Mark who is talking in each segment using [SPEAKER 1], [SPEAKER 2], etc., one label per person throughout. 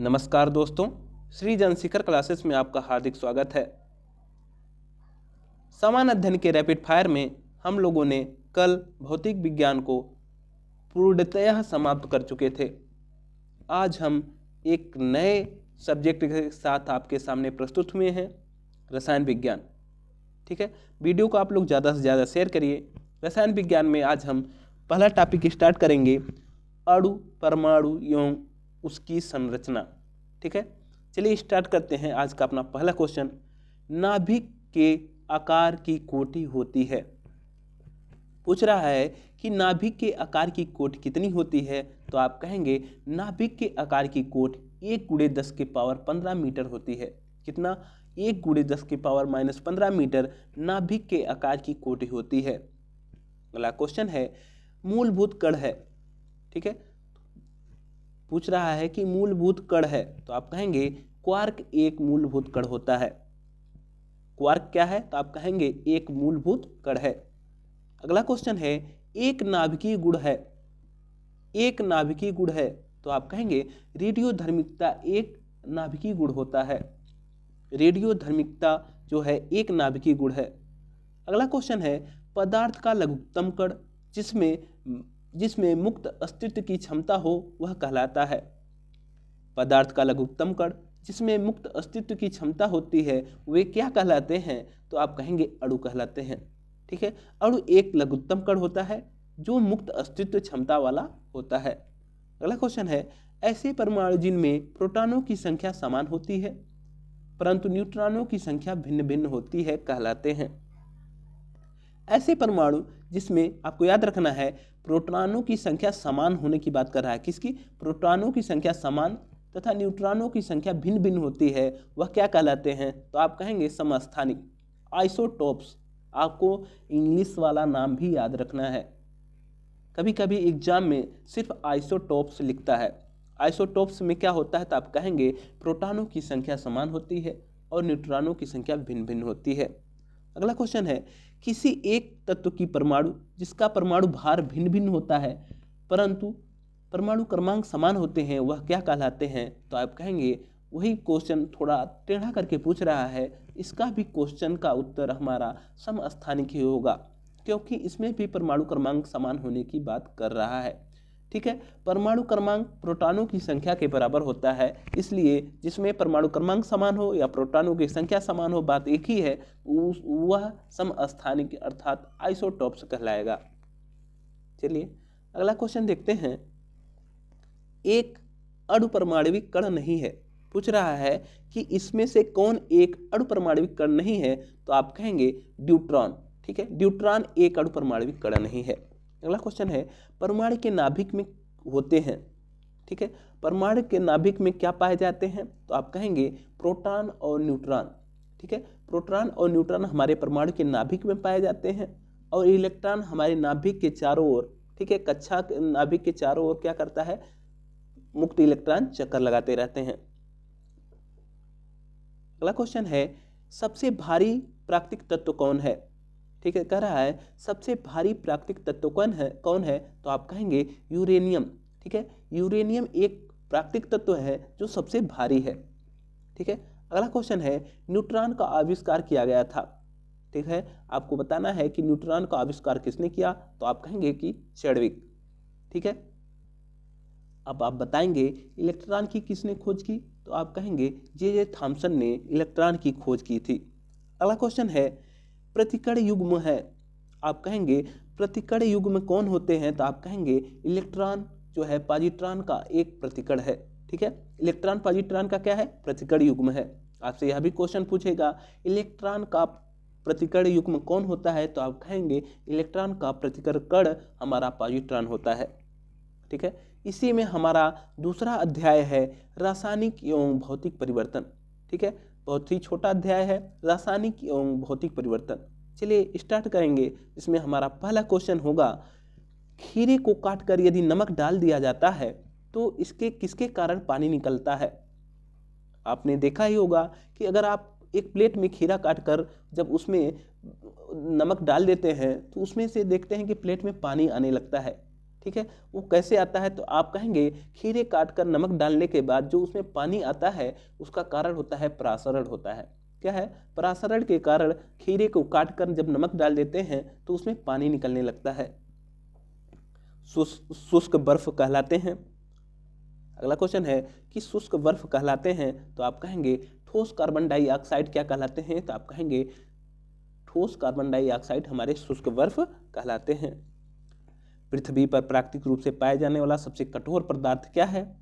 [SPEAKER 1] नमस्कार दोस्तों, श्री जनशिखर क्लासेस में आपका हार्दिक स्वागत है। समान अध्ययन के रैपिड फायर में हम लोगों ने कल भौतिक विज्ञान को पूर्णतः समाप्त कर चुके थे। आज हम एक नए सब्जेक्ट के साथ आपके सामने प्रस्तुत हुए हैं, रसायन विज्ञान। ठीक है, वीडियो को आप लोग ज़्यादा से ज़्यादा शेयर करिए। रसायन विज्ञान में आज हम पहला टॉपिक स्टार्ट करेंगे, अणु, परमाणु एवं उसकी संरचना। ठीक है, चलिए स्टार्ट करते हैं आज का अपना पहला क्वेश्चन। नाभिक के आकार की कोटि होती है। पूछ रहा है कि नाभिक के आकार की कोटि कितनी होती है, तो आप कहेंगे नाभिक के आकार की कोटि 1×10⁻15 मीटर होती है। कितना? 1×10⁻−15 मीटर नाभिक के आकार की कोटि होती है। अगला क्वेश्चन है, मूलभूत कण है। ठीक है, पूछ रहा है कि मूलभूत कण है, तो आप कहेंगे क्वार्क एक मूलभूत कण होता है। क्वार्क क्या है, तो आप कहेंगे एक मूलभूत कण है। अगला क्वेश्चन है, एक नाभिकीय गुण है। एक नाभिकीय गुण है, तो आप कहेंगे रेडियोधर्मिता एक नाभिकीय गुण होता है। रेडियोधर्मिता जो है एक नाभिकीय गुण है। अगला क्वेश्चन है, पदार्थ का लघुत्तम कण जिसमें मुक्त अस्तित्व की क्षमता हो वह कहलाता है। पदार्थ का लघुत्तम कण जिसमें मुक्त अस्तित्व की क्षमता होती है वे क्या कहलाते हैं, तो आप कहेंगे अणु कहलाते हैं। ठीक है, अणु एक लघुत्तम कण होता है जो मुक्त अस्तित्व क्षमता वाला होता है। अगला क्वेश्चन है, ऐसे परमाणु जिनमें प्रोटॉनों की संख्या समान होती है परंतु न्यूट्रॉनों की संख्या भिन्न भिन्न होती है कहलाते हैं। ऐसे परमाणु जिसमें आपको याद रखना है प्रोटॉनों की संख्या समान होने की बात कर रहा है। किसकी? प्रोटॉनों की संख्या समान तथा न्यूट्रॉनों की संख्या भिन्न भिन्न होती है, वह क्या कहलाते हैं, तो आप कहेंगे समस्थानिक, आइसोटोप्स। आपको इंग्लिश वाला नाम भी याद रखना है। कभी कभी एग्जाम में सिर्फ आइसोटोप्स लिखता है। आइसोटोप्स में क्या होता है, तो आप कहेंगे प्रोटॉनों की संख्या समान होती है और न्यूट्रॉनों की संख्या भिन्न भिन्न होती है। अगला क्वेश्चन है, किसी एक तत्व की परमाणु जिसका परमाणु भार भिन्न भिन्न होता है परंतु परमाणु क्रमांक समान होते हैं वह क्या कहलाते हैं, तो आप कहेंगे, वही क्वेश्चन थोड़ा टेढ़ा करके पूछ रहा है। इसका भी क्वेश्चन का उत्तर हमारा समस्थानिक ही होगा क्योंकि इसमें भी परमाणु क्रमांक समान होने की बात कर रहा है। ठीक है, परमाणु क्रमांक प्रोटॉनों की संख्या के बराबर होता है, इसलिए जिसमें परमाणु क्रमांक समान हो या प्रोटॉनों की संख्या समान हो, बात एक ही है, वह समस्थानिक अर्थात आइसोटोप्स कहलाएगा। चलिए अगला क्वेश्चन देखते हैं। एक अणुपरमाणविक कण नहीं है। पूछ रहा है कि इसमें से कौन एक अणुपरमाणविक कण नहीं है, तो आप कहेंगे ड्यूट्रॉन। ठीक है, ड्यूट्रॉन एक अणुपरमाणविक कण नहीं है। अगला क्वेश्चन है, परमाणु के नाभिक में होते हैं। ठीक है, परमाणु के नाभिक में क्या पाए जाते हैं, तो आप कहेंगे प्रोटॉन और न्यूट्रॉन। ठीक है, प्रोटॉन और न्यूट्रॉन हमारे परमाणु के नाभिक में पाए जाते हैं और इलेक्ट्रॉन हमारे नाभिक के चारों ओर, ठीक है, कक्षा नाभिक के चारों ओर क्या करता है, मुक्त इलेक्ट्रॉन चक्कर लगाते रहते हैं। अगला क्वेश्चन है, सबसे भारी प्राकृतिक तत्व कौन है। ठीक है, कह रहा है सबसे भारी प्राकृतिक तत्व कौन है, तो आप कहेंगे यूरेनियम। ठीक है, यूरेनियम एक प्राकृतिक तत्व है जो सबसे भारी है। ठीक है, अगला क्वेश्चन है, न्यूट्रॉन का आविष्कार किया गया था। ठीक है, आपको बताना है कि न्यूट्रॉन का आविष्कार किसने किया, तो आप कहेंगे कि चैडविक। ठीक है, अब आप बताएंगे इलेक्ट्रॉन की किसने खोज की, तो आप कहेंगे जे थॉम्सन ने इलेक्ट्रॉन की खोज की थी। अगला क्वेश्चन है, प्रतिकण युग्म है। आप कहेंगे प्रतिकण युग्म कौन होते हैं, तो आप कहेंगे इलेक्ट्रॉन जो है पॉजिट्रॉन का एक प्रतिकण है। ठीक है, इलेक्ट्रॉन पॉजिट्रॉन का क्या है, प्रतिकण युग्म है। आपसे यह भी क्वेश्चन पूछेगा इलेक्ट्रॉन का प्रतिकण युग्म कौन होता है, तो आप कहेंगे इलेक्ट्रॉन का प्रतिकण कण हमारा पॉजिट्रॉन होता है। ठीक है, इसी में हमारा दूसरा अध्याय है रासायनिक एवं भौतिक परिवर्तन। ठीक है, बहुत ही छोटा अध्याय है, रासायनिक एवं भौतिक परिवर्तन। चलिए स्टार्ट करेंगे। इसमें हमारा पहला क्वेश्चन होगा, खीरे को काटकर यदि नमक डाल दिया जाता है तो इसके किसके कारण पानी निकलता है। आपने देखा ही होगा कि अगर आप एक प्लेट में खीरा काटकर जब उसमें नमक डाल देते हैं तो उसमें से देखते हैं कि प्लेट में पानी आने लगता है। ठीक है, वो कैसे आता है? तो आप कहेंगे खीरे काट कर नमक डालने के बाद जो उसमें पानी आता है उसका कारण होता है परासरण होता है। क्या है? परासरण के कारण खीरे को काट कर जब नमक डाल देते हैं तो उसमें पानी निकलने लगता है, शुष्क बर्फ कहलाते हैं। अगला क्वेश्चन है कि शुष्क बर्फ कहलाते हैं, तो आप कहेंगे ठोस कार्बन डाइऑक्साइड क्या कहलाते हैं? तो आप कहेंगे ठोस कार्बन डाइऑक्साइड हमारे शुष्क बर्फ कहलाते हैं। पृथ्वी पर प्राकृतिक रूप से पाए जाने वाला सबसे कठोर पदार्थ क्या है?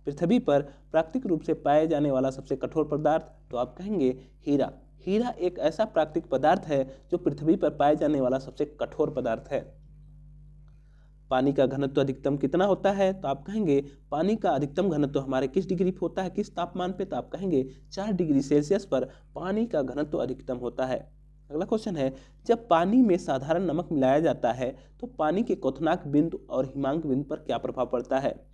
[SPEAKER 1] पृथ्वी पर प्राकृतिक रूप से पाए जाने वाला सबसे कठोर पदार्थ, तो आप कहेंगे हीरा। हीरा एक ऐसा प्राकृतिक पदार्थ है जो पृथ्वी पर पाए जाने वाला सबसे कठोर पदार्थ है। पानी का घनत्व अधिकतम कितना होता है? तो आप कहेंगे पानी का अधिकतम घनत्व हमारे किस डिग्री पे होता है, किस तापमान पे? तो आप कहेंगे 4 डिग्री सेल्सियस पर पानी का घनत्व अधिकतम होता है। अगला क्वेश्चन है जब पानी में साधारण नमक मिलाया जाता है तो पानी के क्वथनांक बिंदु और हिमांक बिंदु पर क्या प्रभाव पड़ता है?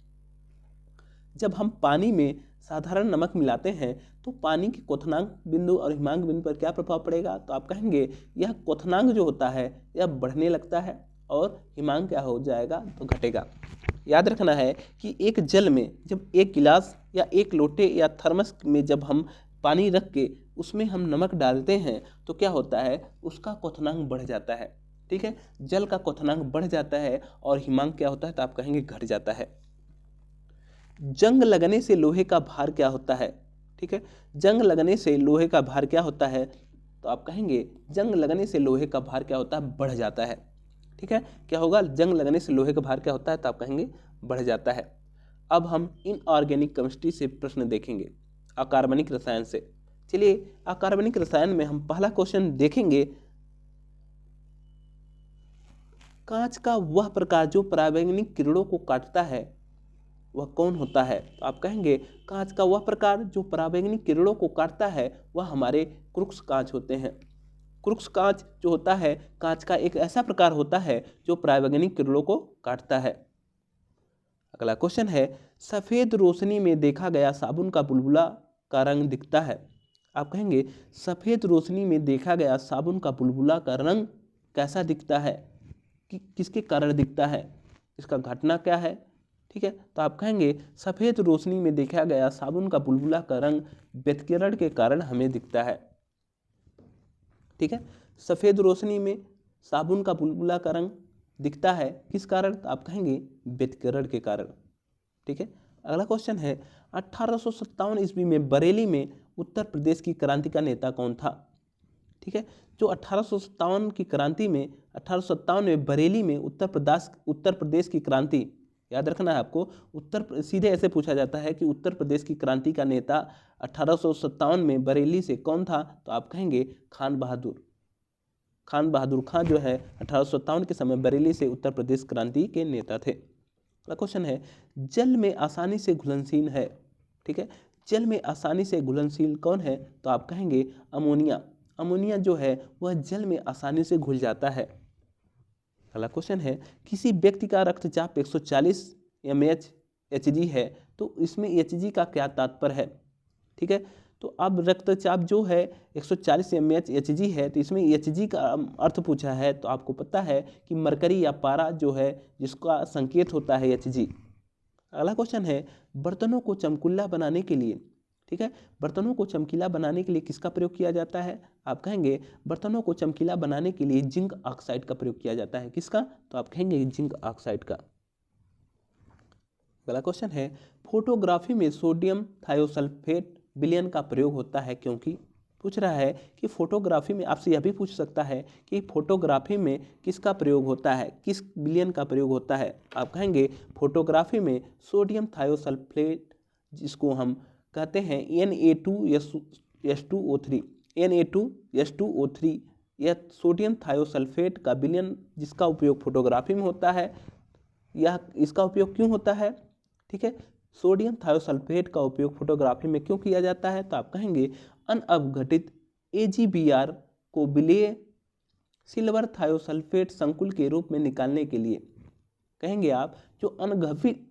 [SPEAKER 1] जब हम पानी में साधारण नमक मिलाते हैं तो पानी के क्वथनांक बिंदु और हिमांक बिंदु पर क्या प्रभाव पड़ेगा? तो आप कहेंगे यह क्वथनांक जो होता है यह बढ़ने लगता है और हिमांक क्या हो जाएगा? तो घटेगा। याद रखना है कि एक जल में जब एक गिलास या एक लोटे या थर्मस में जब हम पानी रख के उसमें हम नमक डालते हैं तो क्या होता है? उसका क्वथनांक बढ़ जाता है। ठीक है, जल का क्वथनांक बढ़ जाता है और हिमांक क्या होता है? तो आप कहेंगे घट जाता है। जंग लगने से लोहे का भार क्या होता है? ठीक है, जंग लगने से लोहे का भार क्या होता है? तो आप कहेंगे जंग लगने से लोहे का भार क्या होता है? बढ़ जाता है। ठीक है, क्या होगा? जंग लगने से लोहे का भार क्या होता है? तो आप कहेंगे बढ़ जाता है। अब हम इनऑर्गेनिक केमिस्ट्री से प्रश्न देखेंगे, अकार्बनिक रसायन से। चलिए, अकार्बनिक रसायन में हम पहला क्वेश्चन देखेंगे, कांच का वह प्रकार जो परावैंगनिक किरणों को काटता है वह कौन होता है? तो आप कहेंगे कांच का वह प्रकार जो परावैंगनिक किरणों को काटता है वह हमारे क्रुक्स कांच होते हैं। क्रुक्स कांच जो होता है, कांच का एक ऐसा प्रकार होता है जो परावैंगनिक किरणों को काटता है। अगला क्वेश्चन है सफेद रोशनी में देखा गया साबुन का बुलबुला का रंग दिखता है। आप कहेंगे सफेद रोशनी में देखा गया साबुन का बुलबुला का रंग कैसा दिखता है, कि किसके कारण दिखता है, इसका घटना क्या है? ठीक है, तो आप कहेंगे सफेद रोशनी में देखा गया साबुन का बुलबुला का रंग व्यतिकरण के कारण हमें दिखता है। ठीक है, सफेद रोशनी में साबुन का बुलबुला का रंग दिखता है किस कारण? तो आप कहेंगे व्यतिकरण के कारण। ठीक है, अगला क्वेश्चन है 1857 ईस्वी में बरेली में उत्तर प्रदेश की क्रांति का नेता कौन था? ठीक है, जो 1857 की क्रांति में 1857 में बरेली में उत्तर प्रदेश की क्रांति, याद रखना है आपको, सीधे ऐसे पूछा जाता है कि उत्तर प्रदेश की क्रांति का नेता 1857 में बरेली से कौन था? तो आप कहेंगे खान बहादुर खान जो है 1857 के समय बरेली से उत्तर प्रदेश क्रांति के नेता थे। अगला क्वेश्चन है जल में आसानी से घुलनशील है। ठीक है, जल में आसानी से घुलनशील कौन है? तो आप कहेंगे अमोनिया जो है वह जल में आसानी से घुल जाता है। अगला क्वेश्चन है किसी व्यक्ति का रक्तचाप 140 mHg है, तो इसमें Hg का क्या तात्पर्य है? ठीक है, तो अब रक्तचाप जो है 140 mHg है, तो इसमें Hg का अर्थ पूछा है, तो आपको पता है कि मरकरी या पारा जो है जिसका संकेत होता है Hg। अगला क्वेश्चन है बर्तनों को चमकीला बनाने के लिए, ठीक है, बर्तनों को चमकीला बनाने के लिए किसका प्रयोग किया जाता है? आप कहेंगे बर्तनों को चमकीला बनाने के लिए जिंक ऑक्साइड का प्रयोग किया जाता है। किसका? तो आप कहेंगे जिंक ऑक्साइड का। अगला क्वेश्चन है फोटोग्राफी में सोडियम थायोसल्फेट विलयन का प्रयोग होता है क्योंकि, पूछ रहा है कि फोटोग्राफी में, आपसे यह भी पूछ सकता है कि फोटोग्राफी में किसका प्रयोग होता है, किस विलयन का प्रयोग होता है? आप कहेंगे फोटोग्राफी में सोडियम थायोसल्फेट, जिसको हम कहते हैं Na2S2O3 Na2S2O3, यह सोडियम थायोसल्फेट का विलयन जिसका उपयोग फोटोग्राफी में होता है। यह इसका उपयोग क्यों होता है? ठीक है, सोडियम थायोसल्फेट का उपयोग फोटोग्राफी में क्यों किया जाता है? तो आप कहेंगे अनअवघटित AgBr को विलेय सिल्वर थायोसल्फेट संकुल के रूप में निकालने के लिए। कहेंगे आप जो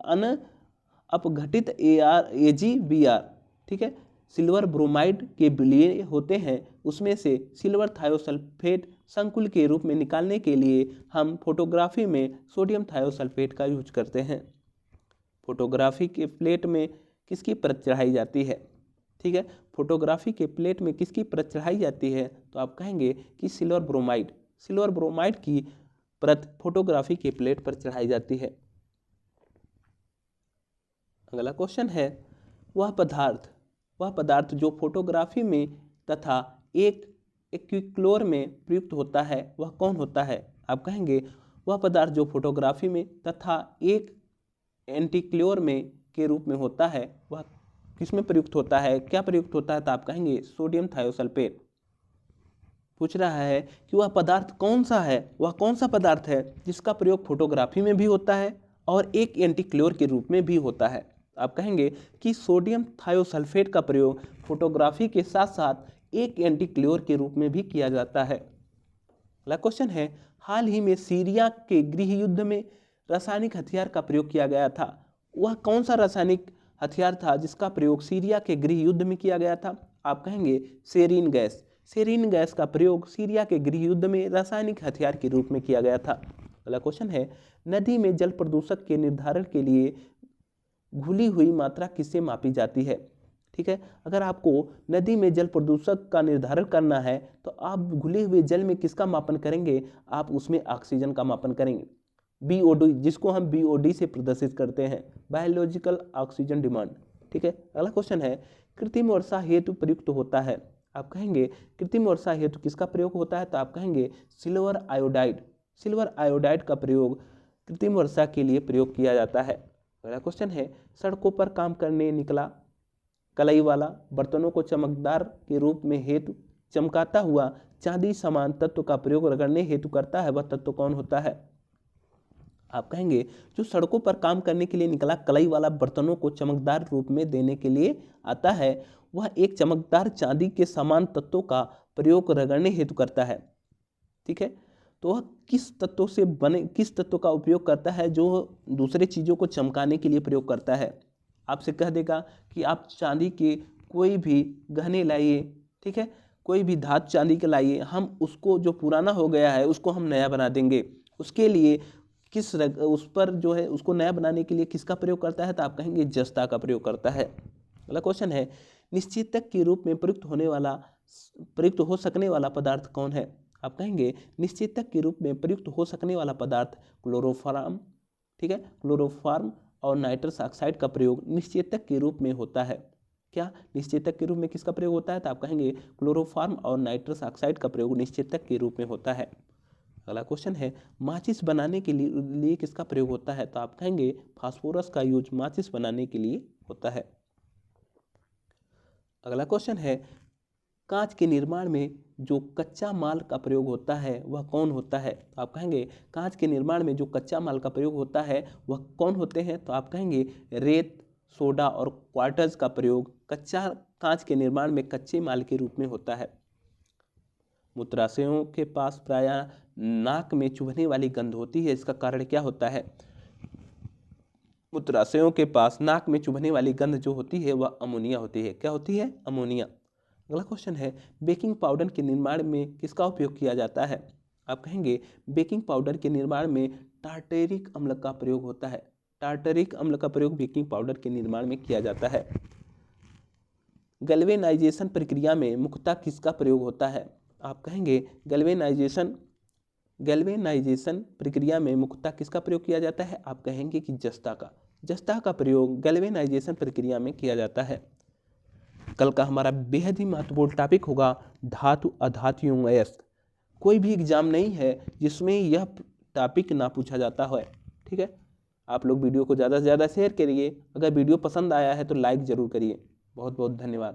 [SPEAKER 1] अनअपघटित AgBr, ठीक है, सिल्वर ब्रोमाइड के लिए होते हैं उसमें से सिल्वर थायोसल्फेट संकुल के रूप में निकालने के लिए हम फोटोग्राफी में सोडियम थायोसल्फेट का यूज करते हैं। फोटोग्राफी के प्लेट में किसकी परत चढ़ाई जाती है? ठीक है, फोटोग्राफी के प्लेट में किसकी परत चढ़ाई जाती है? तो आप कहेंगे कि सिल्वर ब्रोमाइड की परत फोटोग्राफी के प्लेट पर चढ़ाई जाती है। अगला क्वेश्चन है, वह पदार्थ जो फोटोग्राफी में तथा एक एक्विक्लोर में प्रयुक्त होता है वह कौन होता है? आप कहेंगे वह पदार्थ जो फोटोग्राफी में तथा एक एंटीक्लोर में के रूप में होता है वह किसमें प्रयुक्त होता है? क्या प्रयुक्त होता है? तो आप कहेंगे सोडियम थायोसल्फेट। पूछ रहा है कि वह पदार्थ कौन सा है, वह कौन सा पदार्थ है जिसका प्रयोग फोटोग्राफी में भी होता है और एक एंटीक्लोर के रूप में भी होता है? आप कहेंगे कि सोडियम थायोसल्फेट का प्रयोग फोटोग्राफी के साथ साथ एक एंटीक्लोर के रूप में भी किया जाता है। अगला क्वेश्चन है, हाल ही में सीरिया के गृह युद्ध में रासायनिक हथियार का प्रयोग किया गया था, वह कौन सा रासायनिक हथियार था जिसका प्रयोग सीरिया के गृह युद्ध में किया गया था? आप कहेंगे सेरीन गैस का प्रयोग सीरिया के गृह युद्ध में रासायनिक हथियार के रूप में किया गया था। अगला क्वेश्चन है, नदी में जल प्रदूषक के निर्धारण के लिए घुली हुई मात्रा किससे मापी जाती है? ठीक है, अगर आपको नदी में जल प्रदूषक का निर्धारण करना है तो आप घुले हुए जल में किसका मापन करेंगे? आप उसमें ऑक्सीजन का मापन करेंगे, BOD, जिसको हम BOD से प्रदर्शित करते हैं, बायोलॉजिकल ऑक्सीजन डिमांड। ठीक है, अगला क्वेश्चन है, कृत्रिम वर्षा हेतु प्रयुक्त होता है। आप कहेंगे कृत्रिम वर्षा हेतु किसका प्रयोग होता है? तो आप कहेंगे सिल्वर आयोडाइड का प्रयोग कृत्रिम वर्षा के लिए प्रयोग किया जाता है। अगला क्वेश्चन है, सड़कों पर काम करने निकला कलई वाला बर्तनों को चमकदार के रूप में हेतु चमकाता हुआ चांदी समान तत्व का प्रयोग रगड़ने हेतु करता है, वह तत्व कौन होता है? आप कहेंगे जो सड़कों पर काम करने के लिए निकला कलई वाला बर्तनों को चमकदार रूप में देने के लिए आता है, वह एक चमकदार चांदी के समान तत्वों का प्रयोग रगड़ने हेतु करता है। ठीक है, तो वह किस तत्व का उपयोग करता है जो दूसरे चीज़ों को चमकाने के लिए प्रयोग करता है? आपसे कह देगा कि आप चांदी के कोई भी गहने लाइए, ठीक है, कोई भी धातु चांदी के लाइए, हम उसको जो पुराना हो गया है उसको हम नया बना देंगे, उसके लिए उस पर जो है उसको नया बनाने के लिए किसका प्रयोग करता है? तो आप कहेंगे जस्ता का प्रयोग करता है। अगला क्वेश्चन है, निश्चेतक के रूप में प्रयुक्त हो सकने वाला पदार्थ कौन है? आप कहेंगे निश्चेतक के रूप में प्रयुक्त हो सकने वाला पदार्थ क्लोरोफॉर्म। ठीक है, क्लोरोफॉर्म और नाइट्रस ऑक्साइड का प्रयोग निश्चेतक के रूप में होता है। क्या निश्चेतक के रूप में किसका प्रयोग होता है? तो आप कहेंगे क्लोरोफॉर्म और नाइट्रस ऑक्साइड का प्रयोग निश्चेतक के रूप में होता है। अगला क्वेश्चन है, माचिस बनाने के लिए किसका प्रयोग होता है? तो आप कहेंगे फास्फोरस का यूज माचिस बनाने के लिए होता है। अगला क्वेश्चन है, कांच के निर्माण में जो कच्चा माल का प्रयोग होता है वह कौन होता है? तो आप कहेंगे कांच के निर्माण में जो कच्चा माल का प्रयोग होता है वह कौन होते हैं? तो आप कहेंगे रेत, सोडा और क्वार्टज का प्रयोग कांच के निर्माण में कच्चे माल के रूप में होता है। मूत्राशयों के पास प्रायः नाक में चुभने वाली गंध होती है, इसका कारण क्या होता है? मूत्राशयों के पास नाक में चुभने वाली गंध जो होती है वह अमोनिया होती है। क्या होती है? अमोनिया। अगला क्वेश्चन है, बेकिंग पाउडर के निर्माण में किसका उपयोग किया जाता है? आप कहेंगे बेकिंग पाउडर के निर्माण में टार्टेरिक अम्ल का प्रयोग होता है। टार्टरिक अम्ल का प्रयोग बेकिंग पाउडर के निर्माण में किया जाता है। गैल्वेनाइजेशन प्रक्रिया में मुख्यतः किसका प्रयोग होता है? आप कहेंगे गैल्वेनाइजेशन प्रक्रिया में मुख्यतः किसका प्रयोग किया जाता है? आप कहेंगे कि जस्ता का प्रयोग गैल्वेनाइजेशन प्रक्रिया में किया जाता है। कल का हमारा बेहद ही महत्वपूर्ण टॉपिक होगा धातु अधातुओं अयस्क। कोई भी एग्जाम नहीं है जिसमें यह टॉपिक ना पूछा जाता है। ठीक है, आप लोग वीडियो को ज़्यादा से ज़्यादा शेयर करिए। अगर वीडियो पसंद आया है तो लाइक ज़रूर करिए। बहुत बहुत धन्यवाद।